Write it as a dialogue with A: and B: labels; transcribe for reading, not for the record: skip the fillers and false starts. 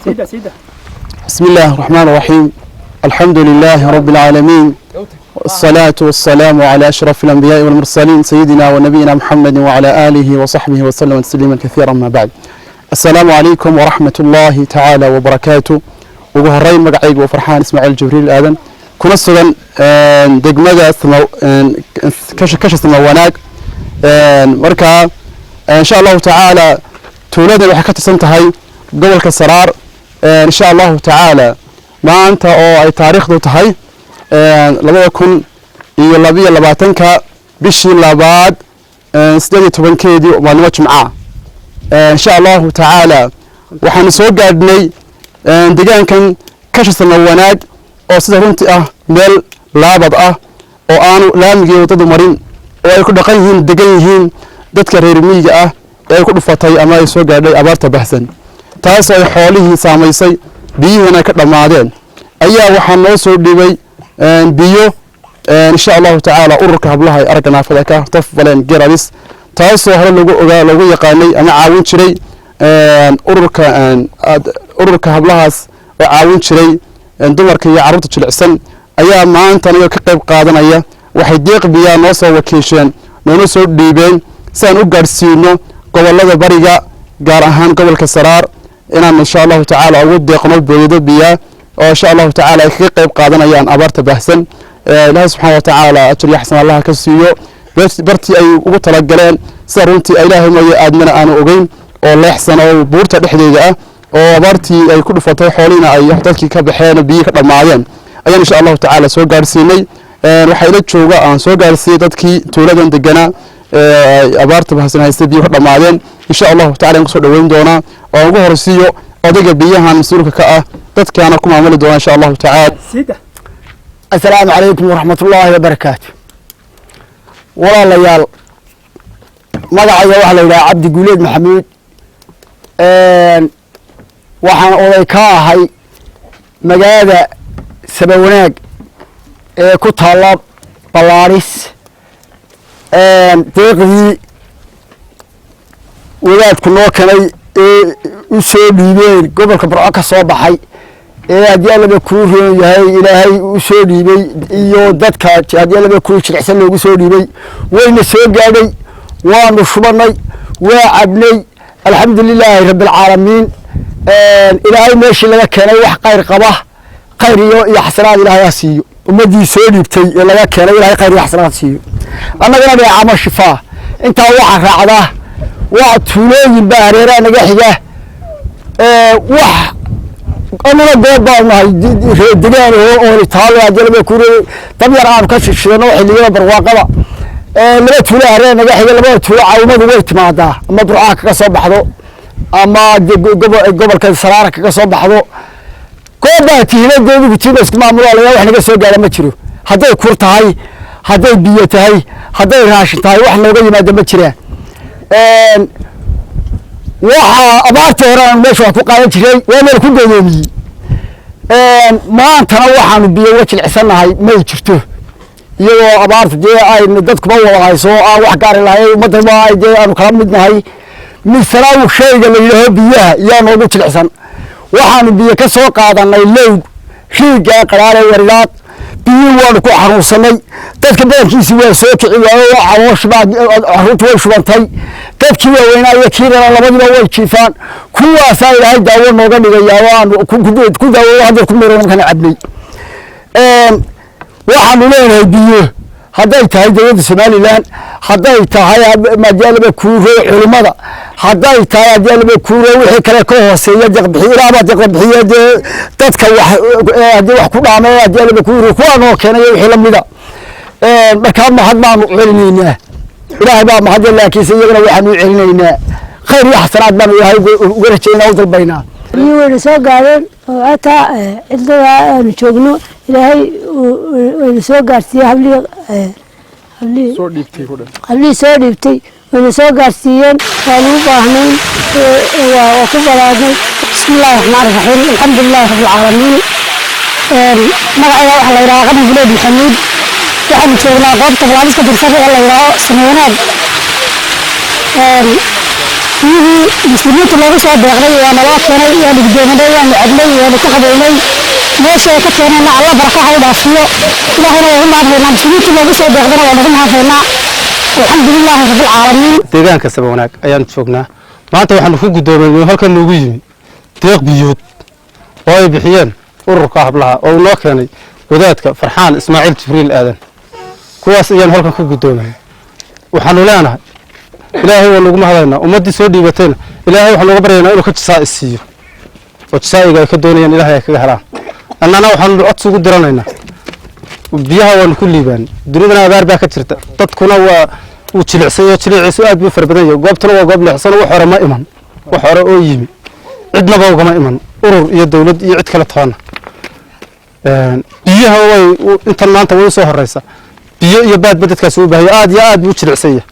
A: بسم الله الرحمن الرحيم الحمد لله رب العالمين والصلاة والسلام على أشرف الأنبياء والمرسلين سيدنا ونبينا محمد وعلى آله وصحبه وسلم تسليما كثيرا ما بعد السلام عليكم ورحمة الله تعالى وبركاته وهرين مقعيق وفرحان إسماعيل جبريل آدم كنا السودان دقمة كش سمواناك مركا إن شاء الله تعالى تولدنا وحكت سنتهاي قبل كسرار إن شاء الله تعالى ما أنت أو أي تاريخ ذو تهاي لما يكون يلبي لباتنك بشي لباد سدني تبان كيدي ومعلومات معاه إن شاء الله تعالى وحنسوق قادني دقان كان كش سمواناك أو سدرنت ميل لابد أو أنا لامجي وتدو مرين أو يكون دقيقين دقيقين دتك ريرميجا ay ku dhufatay ama ay soo gaadhay abaarta baxsan taas ay xoolihii saameysay biyihina ka dhamaadeen ayaa waxaan noo soo dhibay biyo insha Allah taala ururka hablaha ay aragna naafada ka tafbaleen garalis taas oo hore lagu yaqaanay ama caawin jiray ururka hablahaas oo caawin jiray dumarka iyo carruurta jilicsan ayaa maanta anaga ka qayb qaadanaya waxay deeq biyo noo soo wakiisheen noo soo dhiibeen saan u gaarsiino gobolada bariga gaar ahaan gobolka Saraar inaan insha Allah taala ugu deeqno booyado biyo oo insha Allah taala ay ka qayb qaadanayaan abaarta baxsan Ilaahay subhanahu wa taala ajr yaxsan Allah ka siiyo bartii ay ugu tala galeen saruntii Ilaahay ma aadmana aanu ogeyn oo leexsan oo buurta dhexdeeda ah oo abaartii ay ku dhufatay xoolina ay dadkii ka baxeen biyo ka dhamaadeen ayaan insha Allah taala soo gaarsiinay waxa ila jooga aan soo gaarsiiyay dadkii tuuladan deganaa abaarta baxsan haystay biyo ka dhamaadeen insha Allah taala ku soo dhaweyn doona oo ugu horsiyo odayga biyahan mas'uulka ka ah dadkana ku maamuli doona insha Allah taala
B: السلام عليكم ورحمة الله وبركاته والله ليال مقعي واحد إلى عبد قوليد محمود وحن أوليكا هاي مقادة سبوناك كتالاب بلاريس تيقضي ولاد كنو كاني usoo dhiibeen gobolka Barco ka soo baxay hadii la ku yahay Ilaahay usoo dhiibay iyo dadka hadii la ku jiricsan loogu soo dhiibay wayna soo gaadhay waanu shubanay waa cabnay alxamdulilaahi rabbil caalamiin Ilaahay meeshii laga keenay wax qayr qaba qayr iyo xasanaad Ilaahay siiyo ummadii soo dhiibtay ee laga keenay Ilaahay qayr iyo xasanaad siiyo annagana bay caamo shifaa inta waxa raacda waa tuulooyin baareera naga xiga wax أنا جواب ما دجاج هو إيطاليا جلبه كوري طبيعي أنا كشيء نوع اللي برواقة ما تقول هري نجح جلبه تقول عاومة ويت ما ده ما برواقة كصبح له أما قبل كسرارة كصبح له كوبا تيجي جوبي بتشيل بس ما عمره عليه وإحنا كسر جالنا ما تشيله هذا كورت هاي هذا بيت هاي هذا راشد هاي وإحنا جاي ما دم تشيله waxa abaarta horaan meesha ku qaadan jiray waa meel ku go'doomiyay maanta waxaanu biyo wajilcisanahay ma jirto iyagoo abaarta jee ay dadku ma wada hayso aan wax gaar lahayn ummadda ma ay jee aanu kala midnahay misalaaw shayga la yiraahdo biyaha yaa noogu jilcisan waxaanu biyo ka soo qaadanay low riiga qaraare warlaad biyo waan ku xanuunsanay dadka badankiisa waa soo kici waa cawoosh baa carruurtu way shubantay dadkii waaweynaa kiirana labadiba way jiifaan kuwaas ay Ilaahay daawo nooga dhigayaa waan ku daawo hadda ku meeran kan cabnay waxaan leeyahay biyo hadday tahay dawladda Soomaaliland hadday tahay majaalada kuuro culimada hadday tahay majaalada kuuro wixii kale ka hooseeya jaqbixiiraaba jaqbixiyeed dadka wax ku dhaamay majaalada kuuro kuwaanoo keenay wixii la mida markaa ma hadmaan celinayna Ilaahay baa mahad laakiin iyagana waxaan u celinaynaa khayr iyo xasanaad baan Ilaahay uga rajaynaa u dalbaynaa
C: iyo soo gaareen oo ata cidda aan joogno Ilaahay oo soo gaarsiiyay habli soo dhiibtay oo soo gaarsiiyeen waan u baahnay waa ku baraadnay bismillaahir rahmaanir rahiim alxamdulilaahi rabbil caalamiin magaca waxa la yiraahdaa Qadam Guleed Maxamuud waxaan joognaa goobta Balaadiska Dirsadda la yiraahdo Sameeynaad مسلمين تلاقوا صوب بيغني وأنا لا كنا يعني بدينا يعني عدلي يعني كحبوني ماشي كتير أنا الله بركة هذا فيه لا هنا هم هنا مسلمين تلاقوا صوب بيغني وأنا هم هنا الحمد لله رب العالمين.
D: deegaan kastaba wanaag ayaan joognaa maanta waxaan ku gudoominay halkan noogu yimi deeq biyood oo ay bixiyeen ururka hablaha oo loo keenay wadaadka Farxaan Ismaaciil Jibriil Aadan kuwaas ayaan halkan ku gudoominay waxaan leenahay ilaahay waa lagu mahadayna ummadii soo dhiibatayna ilaahay waxaan uga baryaynaa inuu ka jisaaisiyo oo jisaayiga ay ka doonayaan ilaahay kaga helaan annana waxaan cod ugu diranaynaa biyaha waan ku liibaan dunidana abaar baa ka jirta dadkuna waa uu jilicsan aad buu farbadan yahay goobtuna waa goob leexsan wax hore ma iman wax hore oo yimi cidnaba ugama iman urur iyo dawlad iyo cid kale toona biyaha way intan maanta way soo horeysa biyo iyo baad dadkaas u baahay aad iyo aad buu jilicsan yahay